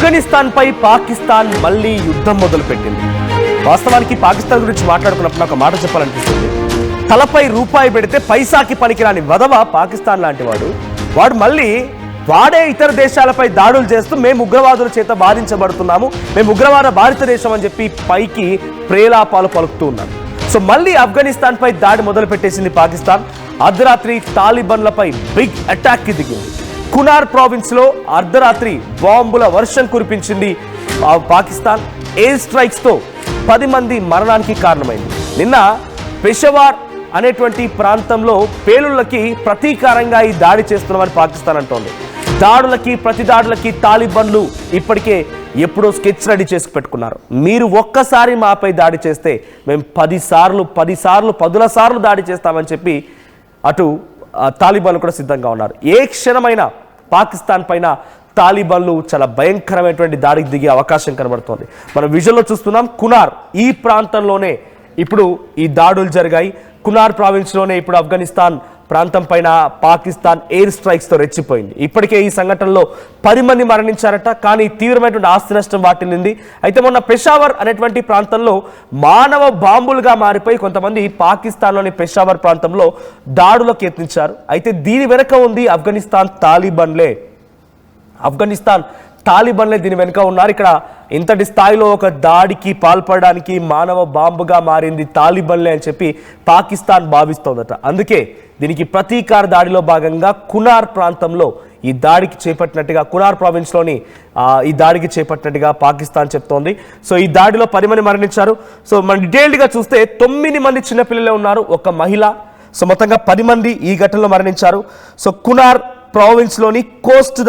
ఆఫ్ఘనిస్తాన్ పై పాకిస్తాన్ మళ్ళీ యుద్ధం మొదలుపెట్టింది. వాస్తవానికి పాకిస్తాన్ గురించి మాట్లాడుకున్నప్పుడు ఒక మాట చెప్పాలనిపిస్తుంది. తలపై రూపాయి పెడితే పైసాకి పనికిరాని వదవ పాకిస్తాన్ లాంటి వాడు మళ్ళీ వాడే ఇతర దేశాలపై దాడులు చేస్తూ మేము ఉగ్రవాదుల చేత బాధించబడుతున్నాము, మేము ఉగ్రవాద బాధిత దేశం అని చెప్పి పైకి ప్రేలాపాలు పలుకుతూ ఉన్నారు. సో మళ్ళీ ఆఫ్ఘనిస్తాన్ పై దాడి మొదలు పెట్టేసింది పాకిస్తాన్. అర్ధరాత్రి తాలిబాన్లపై బిగ్ అటాక్ కి దిగింది. కునార్ ప్రావిన్స్ లో అర్ధరాత్రి బాంబుల వర్షం కురిపించింది పాకిస్తాన్. ఎయిర్ స్ట్రైక్స్ తో 10 మంది మరణానికి కారణమైంది. నిన్న పెషవార్ అనేటువంటి ప్రాంతంలో పేలుళ్లకి ప్రతీకారంగా ఈ దాడి చేస్తున్నామని పాకిస్తాన్ అంటోంది. దాడులకి ప్రతిదాడులకి తాలిబాన్లు ఇప్పటికే ఎప్పుడో స్కెచ్ రెడీ చేసి పెట్టుకున్నారు. మీరు ఒక్కసారి మాపై దాడి చేస్తే మేము 10 సార్లు దాడి చేస్తామని చెప్పి అటు తాలిబాన్లు కూడా సిద్ధంగా ఉన్నారు. ఏ క్షణమైనా పాకిస్తాన్ పైన తాలిబాన్లు చాలా భయంకరమైనటువంటి దాడికి దిగే అవకాశం కనబడుతోంది. మనం విజువల్లో చూస్తున్నాం. కునార్ ఈ ప్రాంతంలోనే ఇప్పుడు ఈ దాడులు జరిగాయి. కునార్ ప్రావిన్స్లోనే ఇప్పుడు ఆఫ్ఘనిస్తాన్ ప్రాంతం పైన పాకిస్తాన్ ఎయిర్ స్ట్రైక్స్తో రెచ్చిపోయింది. ఇప్పటికే ఈ సంఘటనలో 10 మంది మరణించారట, కానీ తీవ్రమైనటువంటి ఆస్తి నష్టం వాటిల్లింది. అయితే మొన్న పెషావర్ అనేటువంటి ప్రాంతంలో మానవ బాంబులుగా మారిపోయి కొంతమంది పాకిస్తాన్లోని పెషావర్ ప్రాంతంలో దాడులకు యత్నించారు. అయితే దీని వెనుక ఉంది ఆఫ్ఘనిస్తాన్ తాలిబాన్లే దీని వెనుక ఉన్నారు. ఇక్కడ ఇంతటి స్థాయిలో ఒక దాడికి పాల్పడడానికి మానవ బాంబుగా మారింది తాలిబాన్లే అని చెప్పి పాకిస్తాన్ భావిస్తోందట. అందుకే దీనికి ప్రతీకార దాడిలో భాగంగా కునార్ ప్రాంతంలో ఈ దాడికి చేపట్టినట్టుగా, కునార్ ప్రావిన్స్లోని ఈ దాడికి చేపట్టినట్టుగా పాకిస్తాన్ చెప్తోంది. సో ఈ దాడిలో 10 మంది మరణించారు. సో మనం డీటెయిల్డ్గా చూస్తే 9 మంది చిన్నపిల్లలే ఉన్నారు, ఒక మహిళ. సో మొత్తంగా 10 మంది ఈ ఘటనలో మరణించారు. సో కునార్ ప్రావిన్స్లోని కోస్ట్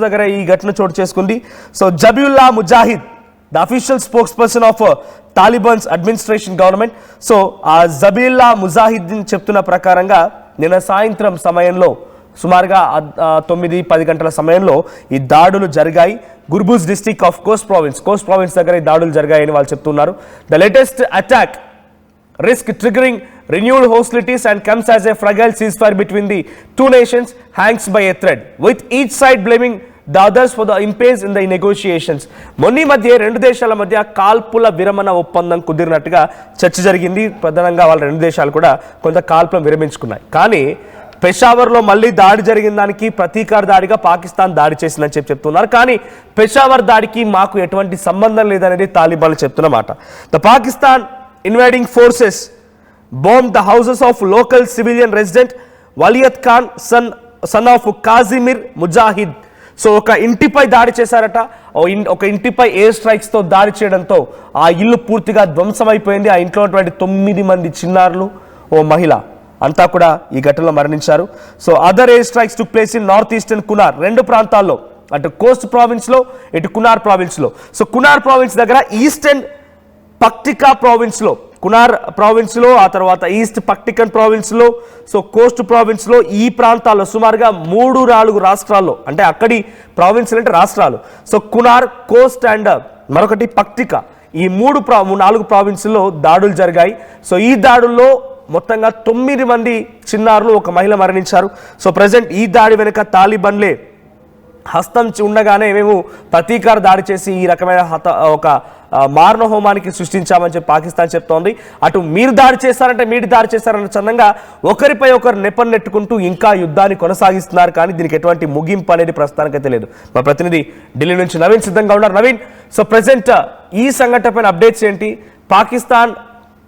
దగ్గర ఈ ఘటన చోటు చేసుకుంది. So Zabihullah Mujahid, the official spokesperson of Talibans administration government. So ఆ జబీవుల్లా ముజాహిద్ చెప్తున్న ప్రకారంగా నిన్న సాయంత్రం సమయంలో సుమారుగా 9-10 గంటల సమయంలో ఈ దాడులు జరిగాయి. గుర్బూజ్ డిస్ట్రిక్ట్ ఆఫ్ కోస్ట్ ప్రావిన్స్ దగ్గర ఈ దాడులు జరిగాయని వాళ్ళు చెప్తున్నారు. The latest attack risk triggering renewed hostilities and comes as a fragile ceasefire between the two nations hangs by a thread, with each side blaming the others for the impasse in the negotiations. మొన్న మధ్య రెండు దేశాల మధ్య కాల్పుల విరమణ ఒప్పందం కుదిరినట్టుగా చర్చ జరిగింది. ప్రధానంగా వాళ్ళ రెండు దేశాలు కూడా కొంత కాల్పులను విరమించుకున్నాయి. కానీ పెషావర్లో మళ్ళీ దాడి జరిగిన దానికి ప్రతీకార దాడిగా పాకిస్తాన్ దాడి చేసిందని చెప్తున్నారు. కానీ పెషావర్ దాడికి మాకు ఎటువంటి సంబంధం లేదనేది తాలిబాన్లు చెప్తున్నమాట. The Pakistan invading forces bombed the houses of local civilian resident Waliyat Khan, son of Kazimir Mujahid. So ఒక ఇంటిపై దాడి చేశారట. ఒక ఇంటిపై ఎయిర్ స్ట్రైక్స్ తో దాడి చేయడంతో ఆ ఇల్లు పూర్తిగా ధ్వంసమైపోయింది. ఆ ఇంట్లో ఉన్నటువంటి 9 మంది చిన్నారులు, ఓ మహిళ అంతా కూడా ఈ ఘటనలో మరణించారు. So other air strikes took place in north eastern Kunar, రెండు ప్రాంతాల్లో, అటు కోస్ట్ ప్రావిన్స్ లో ఇటు కునార్ ప్రావిన్స్ లో. సో కునార్ ప్రావిన్స్ దగ్గర ఈస్టర్న్ పక్టికా ప్రావిన్స్ లో, కునార్ ప్రావిన్స్ లో, ఆ తర్వాత ఈస్ట్ పక్టికన్ ప్రావిన్స్ లో, సో కోస్ట్ ప్రావిన్స్ లో, ఈ ప్రాంతాల్లో సుమారుగా 3-4 రాష్ట్రాల్లో, అంటే అక్కడి ప్రావిన్స్ అంటే రాష్ట్రాలు. సో కునార్, కోస్ట్ అండ్ మరొకటి పక్టికా, ఈ 4 ప్రావిన్స్లో దాడులు జరిగాయి. సో ఈ దాడుల్లో మొత్తంగా 9 మంది చిన్నారులు, ఒక మహిళ మరణించారు. సో ప్రజెంట్ ఈ దాడి వెనుక తాలిబాన్లే హస్తం ఉండగానే మేము ప్రతీకార దాడి చేసి ఈ రకమైన ఒక మారణ హోమానికి సృష్టించామని చెప్పి పాకిస్తాన్ చెప్తోంది. అటు మీరు దాడి చేస్తారంటే మీరు దాడి చేస్తారన్న చందంగా ఒకరిపై ఒకరు నెపం నెట్టుకుంటూ ఇంకా యుద్ధాన్ని కొనసాగిస్తున్నారు. కానీ దీనికి ఎటువంటి ముగింపు అనేది ప్రస్తుతానికైతే లేదు. మా ప్రతినిధి ఢిల్లీ నుంచి నవీన్ సిద్ధంగా ఉన్నారు. నవీన్, సో ప్రెసెంట్ ఈ సంఘటన పైన అప్డేట్స్ ఏంటి? పాకిస్తాన్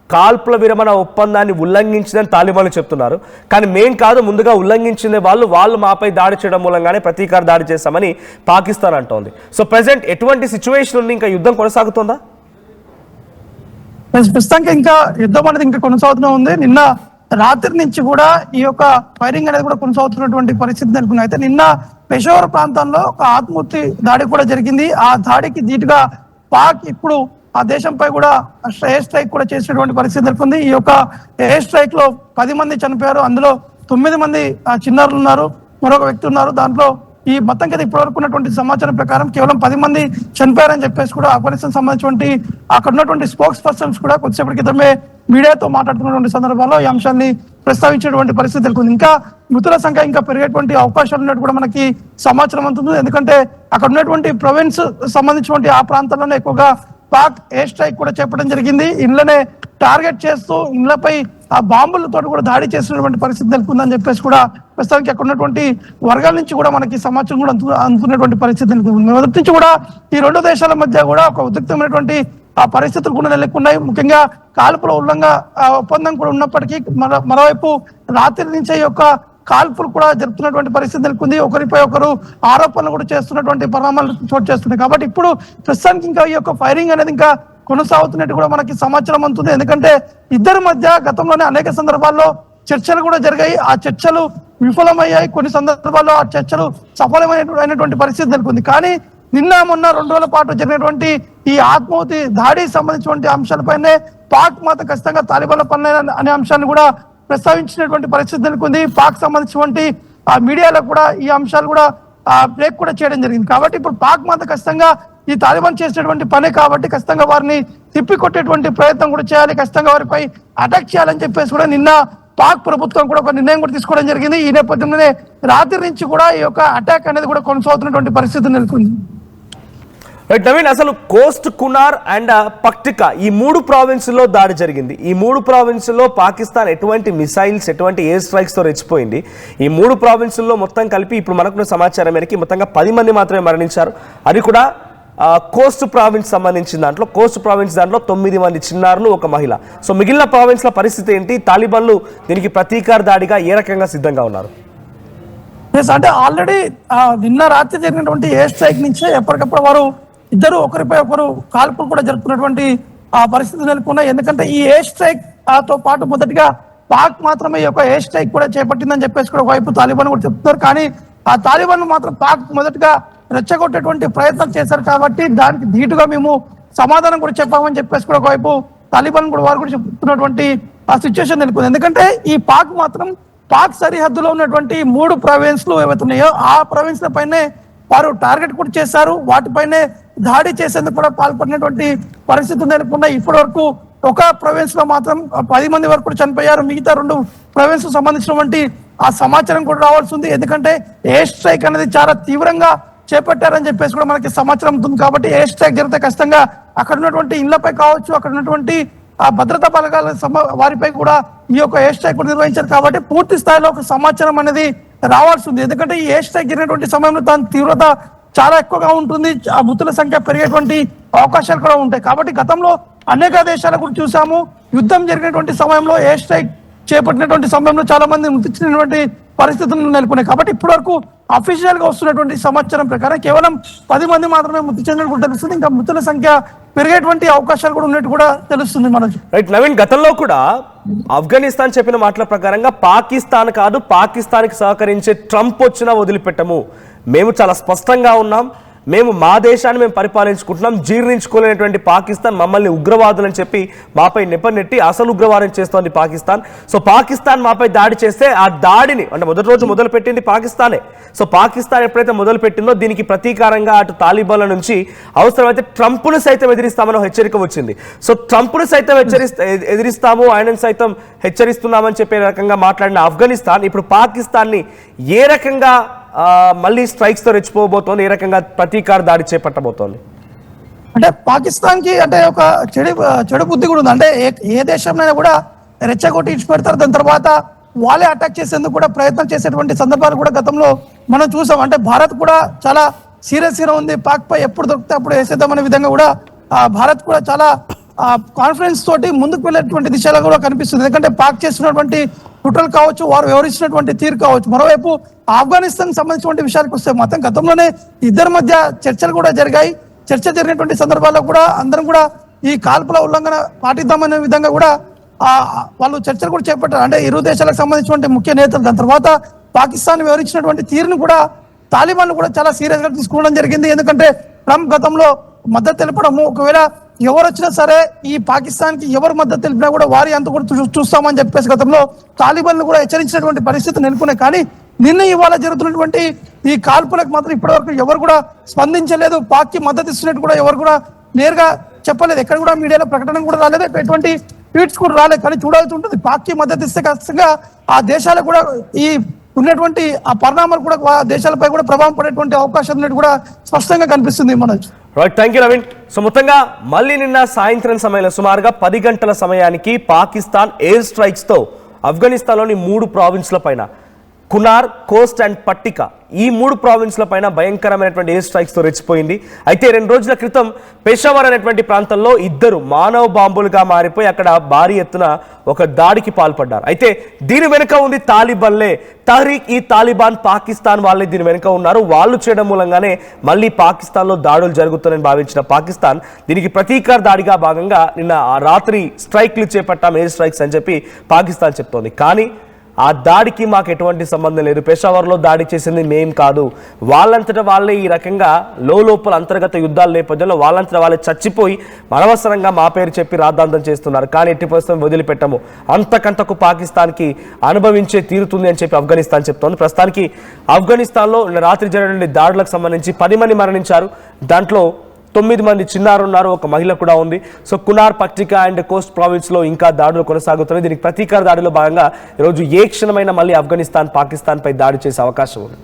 కాల్పుల విరమణ ఒప్పందాన్ని ఉల్లంఘించిందని తాలిబాన్లు చెప్తున్నారు. కానీ మేం కాదు, ముందుగా ఉల్లంఘించిందే వాళ్ళు మాపై దాడి చేయడం మూలంగానే ప్రతీకార దాడి చేస్తామని పాకిస్తాన్ అంటోంది. సో ప్రెసెంట్ ఎటువంటి సిచ్యువేషన్ ఉంది? ఇంకా యుద్ధం కొనసాగుతుందా? ప్రస్తుతానికి ఇంకా యుద్ధం అనేది ఇంకా కొనసాగుతూనే ఉంది. నిన్న రాత్రి నుంచి కూడా ఈ యొక్క ఫైరింగ్ అనేది కూడా కొనసాగుతున్నటువంటి పరిస్థితి అనుకున్నాయి. అయితే నిన్న పెషావర్ ప్రాంతంలో ఒక ఆత్మహత్య దాడి కూడా జరిగింది. ఆ దాడికి ధీటుగా పాక్ ఇప్పుడు ఆ దేశంపై కూడా ఎయిర్ స్ట్రైక్ కూడా చేసినటువంటి పరిస్థితి నెలకొంది. ఈ యొక్క ఎయిర్ స్ట్రైక్ లో 10 మంది చనిపోయారు. అందులో 9 మంది చిన్నారులు ఉన్నారు, మరొక వ్యక్తి ఉన్నారు. దాంట్లో ఈ మొత్తం కదా ఇప్పటి వరకు ఉన్నటువంటి సమాచారం ప్రకారం కేవలం 10 మంది చనిపోయారని చెప్పేసి కూడా ఆఫ్ఘనిస్తాన్ సంబంధించినటువంటి అక్కడ ఉన్నటువంటి స్పోక్స్ పర్సన్స్ కూడా కొద్దిసేపటి క్రితమే మీడియాతో మాట్లాడుతున్నటువంటి సందర్భాల్లో ఈ అంశాన్ని ప్రస్తావించేటువంటి పరిస్థితి నెలకొంది. ఇంకా మృతుల సంఖ్య ఇంకా పెరిగేటువంటి అవకాశాలు ఉన్నట్టు కూడా మనకి సమాచారం అందుతుంది. ఎందుకంటే అక్కడ ఉన్నటువంటి ప్రొవిన్స్ సంబంధించినటువంటి ఆ ప్రాంతాల్లోనే ఎక్కువగా పాక్ ఎయిర్ స్ట్రైక్ కూడా చెప్పడం జరిగింది. ఇళ్లనే టార్గెట్ చేస్తూ ఇళ్లపై ఆ బాంబులతో కూడా దాడి చేసినటువంటి పరిస్థితి నెలకొందని చెప్పేసి కూడా ప్రస్తుతానికి అక్కడ ఉన్నటువంటి వర్గాల నుంచి కూడా మనకి సమాచారం కూడా అందుతున్నటువంటి పరిస్థితి నెలకొంది. మొదటి నుంచి కూడా ఈ రెండు దేశాల మధ్య కూడా ఒక ఉద్రిక్తమైనటువంటి ఆ పరిస్థితులు కూడా నెలకొన్నాయి. ముఖ్యంగా కాల్పుల ఉల్లంఘన ఒప్పందం కూడా ఉన్నప్పటికీ మరోవైపు రాత్రి నుంచే ఈ యొక్క కాల్పులు కూడా జరుపుతున్నటువంటి పరిస్థితి నెలకొంది. ఒకరిపై ఒకరు ఆరోపణలు కూడా చేస్తున్నటువంటి పరిణామాలు చోటు చేస్తున్నాయి. కాబట్టి ఇప్పుడు ప్రస్తుతానికి ఇంకా ఈ యొక్క ఫైరింగ్ అనేది ఇంకా కొనసాగుతున్నట్టు కూడా మనకి సమాచారం అందుతుంది. ఎందుకంటే ఇద్దరి మధ్య గతంలోనే అనేక సందర్భాల్లో చర్చలు కూడా జరిగాయి. ఆ చర్చలు విఫలమయ్యాయి. కొన్ని సందర్భాల్లో ఆ చర్చలు సఫలమైనటువంటి పరిస్థితి నెలకొంది. కానీ నిన్న మొన్న 2 రోజుల పాటు జరిగినటువంటి ఈ ఆత్మాహుతి దాడికి సంబంధించినటువంటి అంశాలపైనే పాక్ మాత్రం ఖచ్చితంగా తాలిబాన్ల పనులు అనే అంశాన్ని కూడా ప్రస్తావించినటువంటి పరిస్థితి నెలకొంది. పాక్ సంబంధించినటువంటి ఆ మీడియాలో కూడా ఈ అంశాలు కూడా బ్రేక్ కూడా చేయడం జరిగింది. కాబట్టి ఇప్పుడు పాక్ మాత్రం ఖచ్చితంగా ఈ తాలిబాన్ చేసినటువంటి పనే కాబట్టి ఖచ్చితంగా వారిని తిప్పికొట్టేటువంటి ప్రయత్నం కూడా చేయాలి, ఖచ్చితంగా వారిపై అటాక్ చేయాలని చెప్పేసి కూడా నిన్న పాక్ ప్రభుత్వం కూడా ఒక నిర్ణయం కూడా తీసుకోవడం జరిగింది. ఈ నేపథ్యంలోనే రాత్రి నుంచి కూడా ఈ యొక్క అటాక్ అనేది కూడా కొనసాగుతున్నటువంటి పరిస్థితి నెలకొంది. నవీన్, అసలు కోస్ట్, కునార్ అండ్ పక్టికా ఈ 3 ప్రావిన్సుల్లో దాడి జరిగింది. ఈ 3 ప్రావిన్సుల్లో పాకిస్తాన్ ఎటువంటి మిసైల్స్, ఎటువంటి ఎయిర్ స్ట్రైక్స్ తో రెచ్చిపోయింది. ఈ 3 ప్రావిన్సుల్లో మొత్తం కలిపి ఇప్పుడు మనకున్న సమాచారం మేరకు మొత్తంగా 10 మంది మాత్రమే మరణించారు. అది కూడా కోస్ట్ ప్రావిన్స్ సంబంధించిన దాంట్లో, కోస్ట్ ప్రావిన్స్ దాంట్లో 9 మంది చిన్నారులు, 1 మహిళ. సో మిగిలిన ప్రావిన్స్ల పరిస్థితి ఏంటి? తాలిబాన్లు దీనికి ప్రతీకార దాడిగా ఏ రకంగా సిద్ధంగా ఉన్నారు? అంటే ఆల్రెడీ నిన్న రాత్రి జరిగినటువంటి ఎయిర్ స్ట్రైక్ నుంచే ఎప్పటికప్పుడు వారు ఇద్దరు ఒకరిపై ఒకరు కాల్పులు కూడా జరుపుకున్నటువంటి ఆ పరిస్థితి నెలకొన్నాయి. ఎందుకంటే ఈ ఎయిర్ స్ట్రైక్ తో పాటు మొదటిగా పాక్ మాత్రమే ఈ యొక్క ఎయిర్ స్ట్రైక్ కూడా చేపట్టిందని చెప్పేసి కూడా ఒకవైపు తాలిబాన్ కూడా చెప్తున్నారు. కానీ ఆ తాలిబాన్ మాత్రం పాక్ మొదటగా రెచ్చగొట్టేటువంటి ప్రయత్నం చేశారు. కాబట్టి దానికి ధీటుగా మేము సమాధానం కూడా చెప్పామని చెప్పేసి కూడా ఒకవైపు తాలిబాన్ కూడా వారు కూడా చెప్తున్నటువంటి ఆ సిచ్యువేషన్ నెలకొంది. ఎందుకంటే ఈ పాక్ మాత్రం పాక్ సరిహద్దులో ఉన్నటువంటి 3 ప్రావిన్స్లు ఏవైతే ఉన్నాయో ఆ ప్రావిన్స్ల పైనే వారు టార్గెట్ కూడా చేశారు. వాటిపైనే దాడి చేసేందుకు కూడా పాల్పడినటువంటి పరిస్థితులు నెలకొన్నాయి. ఇప్పటి వరకు ఒక ప్రావిన్స్ లో మాత్రం 10 మంది వరకు కూడా చనిపోయారు. మిగతా 2 ప్రావిన్స్ సంబంధించినటువంటి ఆ సమాచారం కూడా రావాల్సి ఉంది. ఎందుకంటే ఎయిర్ స్ట్రైక్ అనేది చాలా తీవ్రంగా చేపట్టారని చెప్పేసి కూడా మనకి సమాచారం ఉంటుంది. కాబట్టి ఎయిర్ స్ట్రైక్ జరిగితే ఖచ్చితంగా అక్కడ ఉన్నటువంటి ఇళ్లపై కావచ్చు, అక్కడ ఉన్నటువంటి ఆ భద్రతా బలగాల వారిపై కూడా ఈ యొక్క ఎయిర్ స్ట్రైక్ కూడా నిర్వహించారు. కాబట్టి పూర్తి స్థాయిలో ఒక సమాచారం అనేది రావాల్సి ఉంది. ఎందుకంటే ఈ ఎయిర్ స్ట్రైక్ జరిగినటువంటి సమయంలో దాని తీవ్రత చాలా ఎక్కువగా ఉంటుంది. ఆ మృతుల సంఖ్య పెరిగేటువంటి అవకాశాలు కూడా ఉంటాయి. కాబట్టి గతంలో అనేక దేశాల కూడా చూసాము. యుద్ధం జరిగినటువంటి సమయంలో ఎయిర్ స్ట్రైక్ చేపట్టినటువంటి సమయంలో చాలా మంది మృతి చెందినటువంటి పరిస్థితులు నెలకొన్నాయి. కాబట్టి ఇప్పటి వరకు అఫీషియల్ గా వస్తున్నటువంటి సమాచారం ప్రకారం కేవలం 10 మంది మాత్రమే మృతి చెందినట్టు తెలుస్తుంది. ఇంకా మృతుల సంఖ్య పెరిగేటువంటి అవకాశాలు కూడా ఉన్నట్టు కూడా తెలుస్తుంది మనకు. రైట్ నవీన్, గతంలో కూడా ఆఫ్ఘనిస్తాన్ చెప్పిన మాటల ప్రకారంగా పాకిస్తాన్ కాదు, పాకిస్తాన్కి సహకరించే ట్రంప్ వచ్చినా వదిలిపెట్టము, మేము చాలా స్పష్టంగా ఉన్నాం, మేము మా దేశాన్ని మేము పరిపాలించుకుంటున్నాం, జీర్ణించుకోలేనటువంటి పాకిస్తాన్ మమ్మల్ని ఉగ్రవాదులని చెప్పి మాపై నెపనెట్టి అసలు ఉగ్రవాదం చేస్తోంది పాకిస్తాన్. సో పాకిస్తాన్ మాపై దాడి చేస్తే ఆ దాడిని అంటే మొదటి రోజు మొదలు పెట్టింది పాకిస్తానే. సో పాకిస్తాన్ ఎప్పుడైతే మొదలు పెట్టిందో దీనికి ప్రతీకారంగా అటు తాలిబాన్ల నుంచి అవసరమైతే ట్రంప్ను సైతం ఎదిరిస్తామని హెచ్చరిక వచ్చింది. సో ట్రంప్ను సైతం ఎదిరిస్తాము, ఆయనను సైతం హెచ్చరిస్తున్నామని చెప్పే రకంగా మాట్లాడిన ఆఫ్ఘనిస్తాన్ ఇప్పుడు పాకిస్తాన్ని ఏ రకంగా మళ్ళీ స్ట్రైక్స్ తో రెచ్చిపోబోతోంది, ఏ రకంగా ప్రతీకార దాడి చేపట్టబోతోంది? అంటే పాకిస్తాన్ కి అంటే ఒక చెడు బుద్ధి కూడా ఉంది. అంటే ఏ దేశంలో కూడా రెచ్చగొట్టి ఇచ్చి పెడతారు, దాని తర్వాత వాళ్ళే అటాక్ చేసేందుకు కూడా ప్రయత్నం చేసేటువంటి సందర్భాలు కూడా గతంలో మనం చూసాం. అంటే భారత్ కూడా చాలా సీరియస్ గా ఉంది. పాక్ పై ఎప్పుడు దొరికితే అప్పుడు వేసేద్దామనే విధంగా కూడా భారత్ కూడా చాలా కాన్ఫిడెన్స్ తోటి ముందుకు వెళ్ళేటువంటి దిశలో కూడా కనిపిస్తుంది. ఎందుకంటే పాక్ చేస్తున్నటువంటి కుట్రలు కావచ్చు, వారు వ్యవహరిస్తున్నటువంటి తీరు కావచ్చు. మరోవైపు ఆఫ్ఘనిస్తాన్ సంబంధించినటువంటి విషయాలకు వస్తే మాత్రం గతంలోనే ఇద్దరి మధ్య చర్చలు కూడా జరిగాయి. చర్చ జరిగినటువంటి సందర్భాల్లో కూడా అందరం కూడా ఈ కాల్పుల ఉల్లంఘన పాటిద్దామనే విధంగా కూడా వాళ్ళు చర్చలు కూడా చేపట్టారు. అంటే ఇరు దేశాలకు సంబంధించినటువంటి ముఖ్య నేతలు. దాని తర్వాత పాకిస్తాన్ వివరించినటువంటి తీరును కూడా తాలిబాన్లు కూడా చాలా సీరియస్ గా తీసుకోవడం జరిగింది. ఎందుకంటే ట్రంప్ గతంలో మద్దతు తెలపడము, ఒకవేళ ఎవరు వచ్చినా సరే ఈ పాకిస్తాన్ కి ఎవరు మద్దతు తెలిపినా కూడా వారి అంత కూడా చూస్తామని చెప్పేసి గతంలో తాలిబాన్లు కూడా హెచ్చరించినటువంటి పరిస్థితి నెలకొన్నాయి. కానీ నిన్న ఇవాళ జరుగుతున్నటువంటి ఈ కాల్పులకు మాత్రం ఇప్పటివరకు ఎవరు కూడా స్పందించలేదు. పాక్ కి మద్దతు ఇస్తున్నట్టు కూడా ఎవరు కూడా నేరుగా చెప్పలేదు. ఎక్కడ కూడా మీడియాలో ప్రకటన కూడా రాలేదు. ఎటువంటి ట్వీట్స్ కూడా రాలేదు. కానీ చూడాల్సి ఉంటుంది. పాక్కి మద్దతు ఇస్తే ఖచ్చితంగా ఆ దేశాలకు కూడా ఈ ఉన్నటువంటి ఆ పరిణామాలు కూడా ఆ దేశాలపై కూడా ప్రభావం పడేటువంటి అవకాశం ఉన్నట్టు కూడా స్పష్టంగా కనిపిస్తుంది Manoj. Right, thank you Naveen. So మొత్తంగా మళ్ళీ నిన్న సాయంత్రం సమయంలో సుమారుగా 10 గంటల సమయానికి పాకిస్తాన్ ఎయిర్ స్ట్రైక్స్ తో ఆఫ్ఘనిస్తాన్లోని 3 ప్రావిన్స్ల పైన కునార్, కోస్ట్ అండ్ పట్టికా ఈ 3 ప్రావిన్స్ల పైన భయంకరమైనటువంటి ఎయిర్ స్ట్రైక్స్ తో రెచ్చిపోయింది. అయితే 2 రోజుల క్రితం పెషావర్ అనేటువంటి ప్రాంతంలో 2 మానవ బాంబులుగా మారిపోయి అక్కడ భారీ ఎత్తున ఒక దాడికి పాల్పడ్డారు. అయితే దీని వెనుక ఉంది తాలిబన్లే. తహ్రీక్ ఈ తాలిబాన్ పాకిస్తాన్ వాళ్ళే దీని వెనుక ఉన్నారు. వాళ్ళు చేయడం మూలంగానే మళ్ళీ పాకిస్తాన్లో దాడులు జరుగుతున్నాయని భావించిన పాకిస్తాన్ దీనికి ప్రతీకార దాడిగా భాగంగా నిన్న రాత్రి స్ట్రైక్లు చేపట్టాం, ఎయిర్ స్ట్రైక్స్ అని చెప్పి పాకిస్తాన్ చెప్తోంది. కానీ ఆ దాడికి మాకు ఎటువంటి సంబంధం లేదు, పెషావర్లో దాడి చేసింది మేం కాదు, వాళ్ళంతటా వాళ్ళే ఈ రకంగా లోపల అంతర్గత యుద్ధాల నేపథ్యంలో వాళ్ళంతటా వాళ్ళే చచ్చిపోయి అనవసరంగా మా పేరు చెప్పి రాద్ధాంతం చేస్తున్నారు. కానీ ఎట్టి పరిస్థితుల్లో వదిలిపెట్టము, అంతకంతకు పాకిస్తాన్కి అనుభవించే తీరుతుంది అని చెప్పి ఆఫ్ఘనిస్తాన్ చెప్తోంది. ప్రస్తుతానికి ఆఫ్ఘనిస్తాన్లో రాత్రి జరిగిన దాడులకు సంబంధించి 10 మంది మరణించారు. దాంట్లో 9 మంది చిన్నారులు ఉన్నారు, ఒక మహిళ కూడా ఉంది. So Kunar, Paktika and Khost province లో ఇంకా దాడులు కొనసాగుతున్నాయి. దీనికి ప్రతీకార దాడిలో భాగంగా ఈరోజు ఏ క్షణమైనా మళ్ళీ ఆఫ్ఘనిస్తాన్ పాకిస్తాన్ పై దాడి చేసే అవకాశం ఉంది.